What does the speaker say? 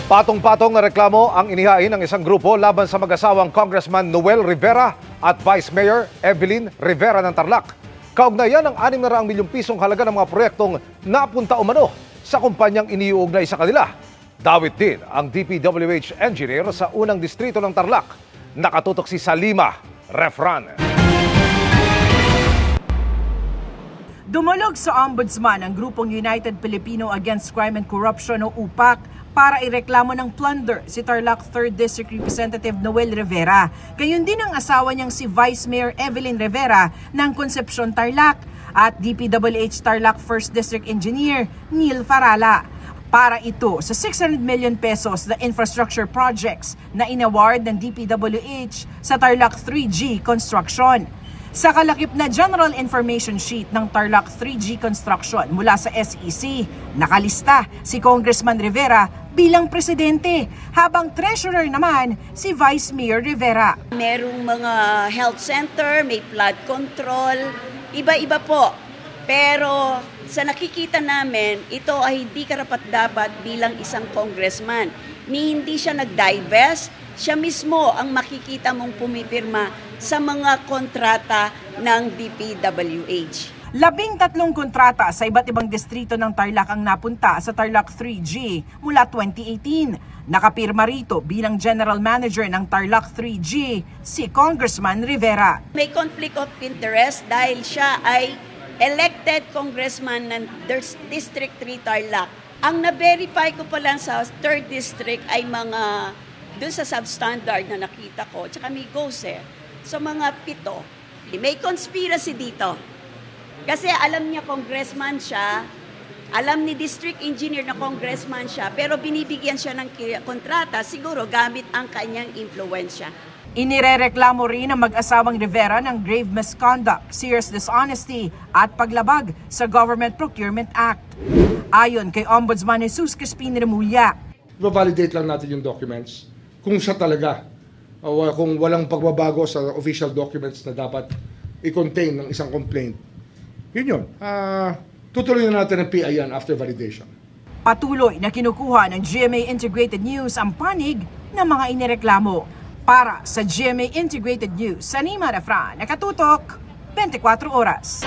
Patong-patong na reklamo ang inihain ng isang grupo laban sa mag-asawang Congressman Noel Rivera at Vice Mayor Evelyn Rivera ng Tarlac. Kaugnayan ng 600 milyong pisong halaga ng mga proyektong napunta umano sa kumpanyang iniuugnay sa kanila. Dawit din ang DPWH engineer sa unang distrito ng Tarlac. Nakatutok si Salima Refran. Dumulog sa Ombudsman ang grupong United Filipino Against Crime and Corruption o UPAC para ireklamo ng plunder si Tarlac 3rd District Representative Noel Rivera. Gayon din ang asawa niyang si Vice Mayor Evelyn Rivera ng Concepcion Tarlac at DPWH Tarlac 1st District Engineer Neil Farala. Para ito sa 600 million pesos na infrastructure projects na inaward ng DPWH sa Tarlac 3G Construction. Sa kalakip na General Information Sheet ng Tarlac 3G Construction mula sa SEC, nakalista si Congressman Rivera bilang presidente, habang treasurer naman si Vice Mayor Rivera. Merong mga health center, may flood control, iba-iba po. Pero sa nakikita namin, ito ay hindi karapat-dapat bilang isang congressman. Hindi siya nag-divest, siya mismo ang makikita mong pumipirma sa mga kontrata ng DPWH. 13 kontrata sa iba't ibang distrito ng Tarlac ang napunta sa Tarlac 3G mula 2018. Nakapirma rito bilang General Manager ng Tarlac 3G si Congressman Rivera. May conflict of interest dahil siya ay elected congressman ng District 3 Tarlac. Ang na-verify ko pa lang sa 3rd District ay mga doon sa substandard na nakita ko, tsaka may GOSE, so mga 7. May conspiracy dito. Kasi alam niya congressman siya, alam ni district engineer na congressman siya, pero binibigyan siya ng kontrata siguro gamit ang kanyang impluwensya. Inirereklamo rin ang mag-asawang Rivera ng grave misconduct, serious dishonesty at paglabag sa Government Procurement Act. Ayon kay Ombudsman Jesus Crispin Remulla, validate lang natin yung documents kung siya talaga, kung walang pagbabago sa official documents na dapat i-contain ng isang complaint. Yun. Tutuloy na natin ang PI after validation. Patuloy na kinukuha ng GMA Integrated News ang panig ng mga inireklamo. Para sa GMA Integrated News, Salima Refran, nakatutok 24 oras.